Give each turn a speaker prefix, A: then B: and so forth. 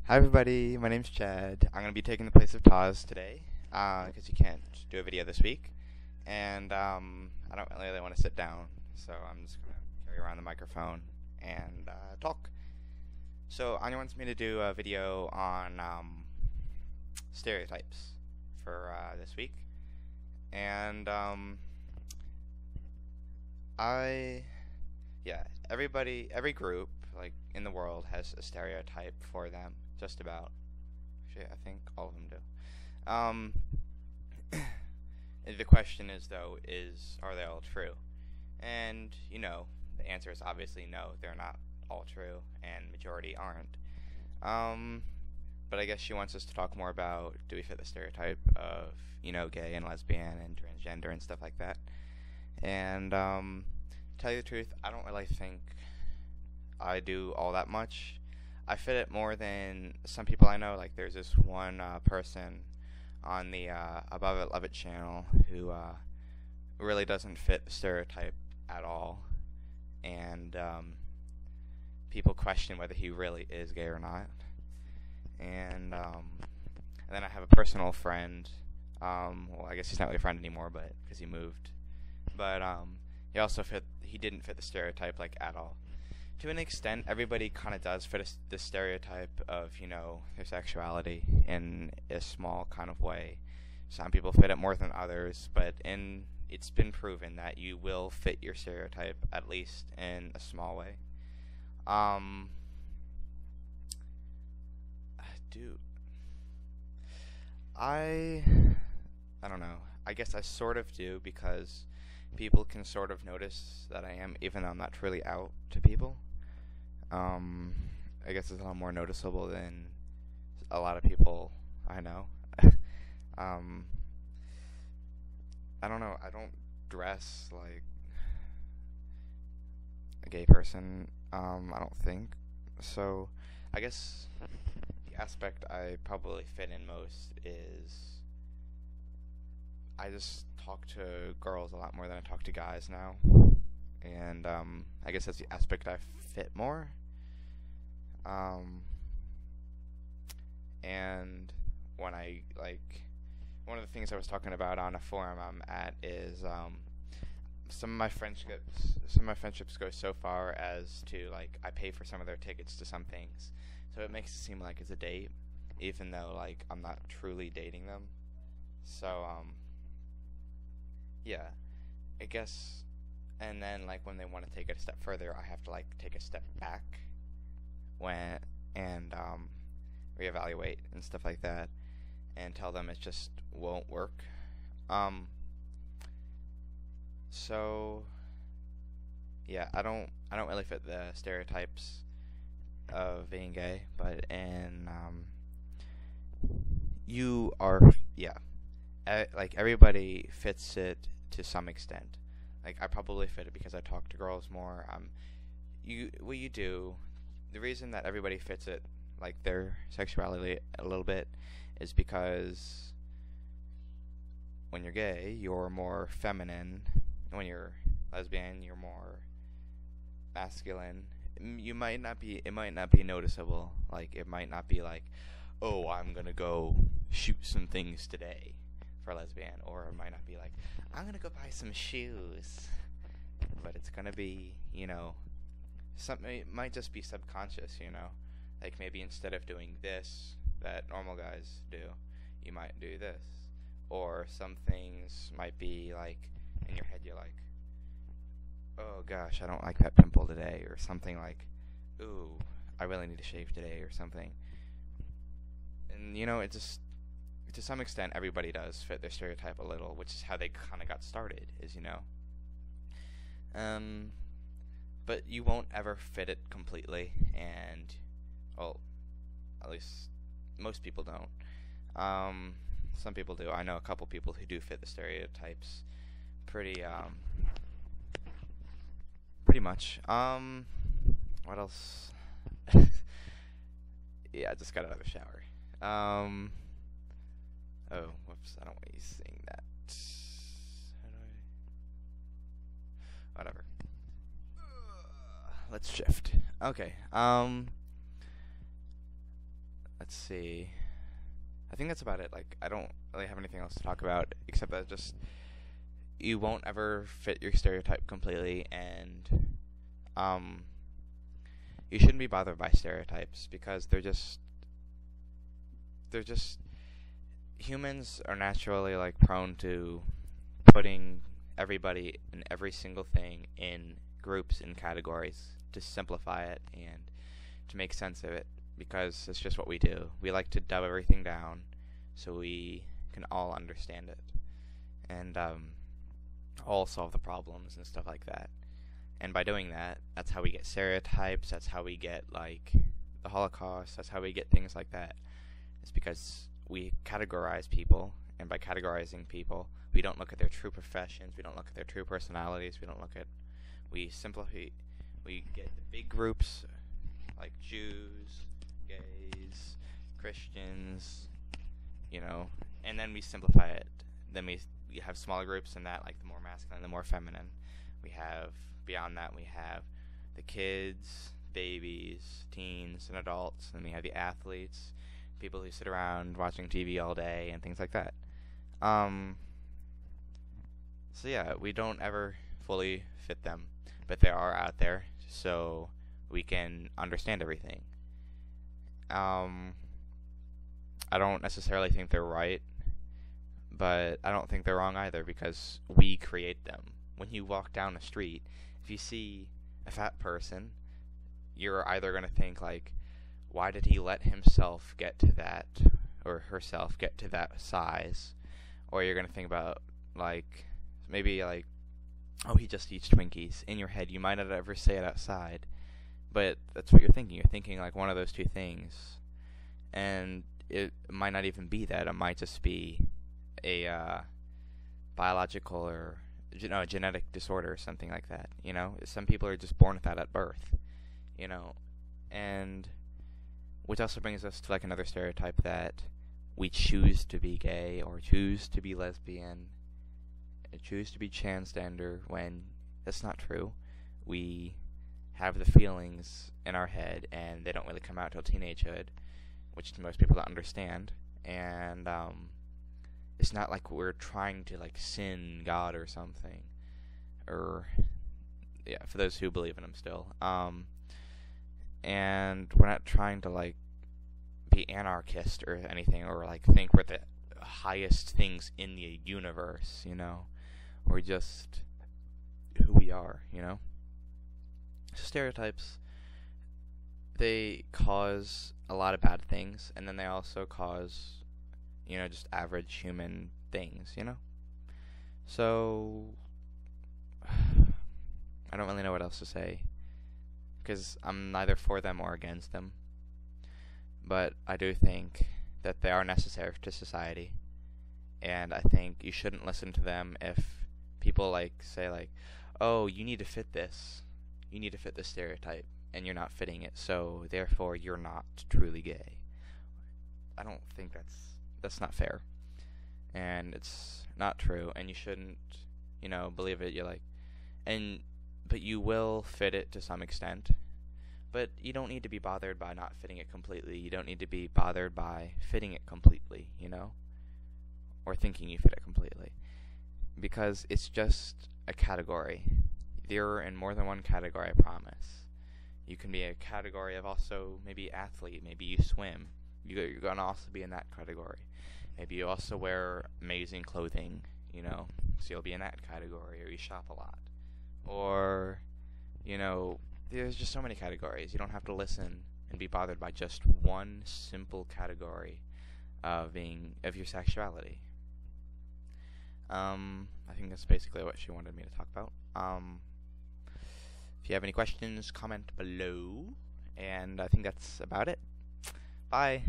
A: Hi everybody, my name's Chad. I'm going to be taking the place of Taz today, because you can't do a video this week, and I don't really want to sit down, so I'm just going to carry around the microphone and talk. So Anya wants me to do a video on stereotypes for this week, and every group, like, in the world has a stereotype for them, just about. Actually, I think all of them do. The question is, though, are they all true? And, the answer is obviously no, they're not all true, and majority aren't. But I guess she wants us to talk more about, do we fit the stereotype of, gay and lesbian and transgender and stuff like that. And, tell you the truth, I don't really think I do all that much. I fit it more than some people I know. Like, there's this one person on the Above It Love It channel who really doesn't fit the stereotype at all, and people question whether he really is gay or not. And then I have a personal friend. Well, I guess he's not really a friend anymore, but because he moved. But he didn't fit the stereotype, like, at all. To an extent, everybody kind of does fit the stereotype of, their sexuality in a small kind of way. Some people fit it more than others, but it's been proven that you will fit your stereotype, at least in a small way. Dude, I don't know. I guess I sort of do, because people can sort of notice that I am, even though I'm not truly out to people. I guess it's a lot more noticeable than a lot of people I know. I don't know. I don't dress like a gay person. I don't think. So, I guess the aspect I probably fit in most is I just talk to girls a lot more than I talk to guys now. And I guess that's the aspect I fit more. And when one of the things I was talking about on a forum I'm at is some of my friendships go so far as to, like, I pay for some of their tickets to some things, so it makes it seem like it's a date, even though, like, I'm not truly dating them. So yeah, I guess. And then, like, when they want to take it a step further, I have to, like, take a step back and reevaluate and stuff like that, and tell them it just won't work. So yeah, I don't really fit the stereotypes of being gay, but you are, yeah, like, everybody fits it to some extent. Like, I probably fit it because I talk to girls more. What you do, the reason that everybody fits it, like, their sexuality a little bit, is because when you're gay, you're more feminine. When you're lesbian, you're more masculine. It might not be noticeable. Like, it might not be like, oh, I'm gonna go shoot some things today for lesbian, or it might not be like, I'm gonna go buy some shoes. But it's gonna be, something. It might just be subconscious, like, maybe instead of doing this that normal guys do, you might do this. Or some things might be like, in your head you're like, oh gosh, I don't like that pimple today, or something like, ooh, I really need to shave today, or something. And it just, to some extent, everybody does fit their stereotype a little, which is how they kind of got started, is, but you won't ever fit it completely, and, well, at least most people don't. Some people do. I know a couple people who do fit the stereotypes pretty much. What else? Yeah, I just got out of the shower. Oh, whoops, I don't want you saying that. How do I... Whatever. Let's shift. Okay, let's see. I think that's about it. Like, I don't really have anything else to talk about except that just you won't ever fit your stereotype completely, and you shouldn't be bothered by stereotypes because they're just humans are naturally like prone to putting everybody and every single thing in groups and categories to simplify it and to make sense of it, because it's just what we do. We like to dumb everything down so we can all understand it and all solve the problems and stuff like that. And by doing that, that's how we get stereotypes, that's how we get like the Holocaust, that's how we get things like that. It's because we categorize people, and by categorizing people, we don't look at their true professions, we don't look at their true personalities, we simplify, we get the big groups like Jews, gays, Christians, and then we simplify it. Then we have smaller groups in that, like the more masculine, the more feminine. Beyond that, we have the kids, babies, teens, and adults. And then we have the athletes, people who sit around watching TV all day, and things like that. So yeah, we don't ever fully fit them, but they are out there, so we can understand everything. I don't necessarily think they're right, but I don't think they're wrong either, because we create them. When you walk down the street, if you see a fat person, you're either going to think like, why did he let himself get to that, or herself get to that size? Or you're going to think about like, maybe like, oh, he just eats Twinkies. In your head, you might not ever say it outside, but that's what you're thinking. You're thinking like one of those two things, and it might not even be that. It might just be a biological or genetic disorder or something like that. Some people are just born with that at birth. And which also brings us to like another stereotype, that we choose to be gay or choose to be lesbian, choose to be transgender, when that's not true. We have the feelings in our head, and they don't really come out till teenagehood, which most people don't understand. And it's not like we're trying to like sin God or something, or yeah, for those who believe in him still. And we're not trying to like be anarchist or anything, or like think we're the highest things in the universe. We're just who we are. Stereotypes, they cause a lot of bad things, and then they also cause just average human things, So, I don't really know what else to say, because I'm neither for them or against them. But I do think that they are necessary to society, and I think you shouldn't listen to them if people like say like, oh, you need to fit this stereotype, and you're not fitting it, so therefore you're not truly gay. I don't think that's not fair, and it's not true, and you shouldn't believe it. But you will fit it to some extent, but you don't need to be bothered by not fitting it completely. You don't need to be bothered by fitting it completely, or thinking you fit it completely, because it's just a category. You're in more than one category, I promise. You can be a category of also maybe athlete, maybe you swim. You're going to also be in that category. Maybe you also wear amazing clothing, so you'll be in that category, or you shop a lot. Or, there's just so many categories. You don't have to listen and be bothered by just one simple category of your sexuality. I think that's basically what she wanted me to talk about. If you have any questions, comment below, and I think that's about it. Bye.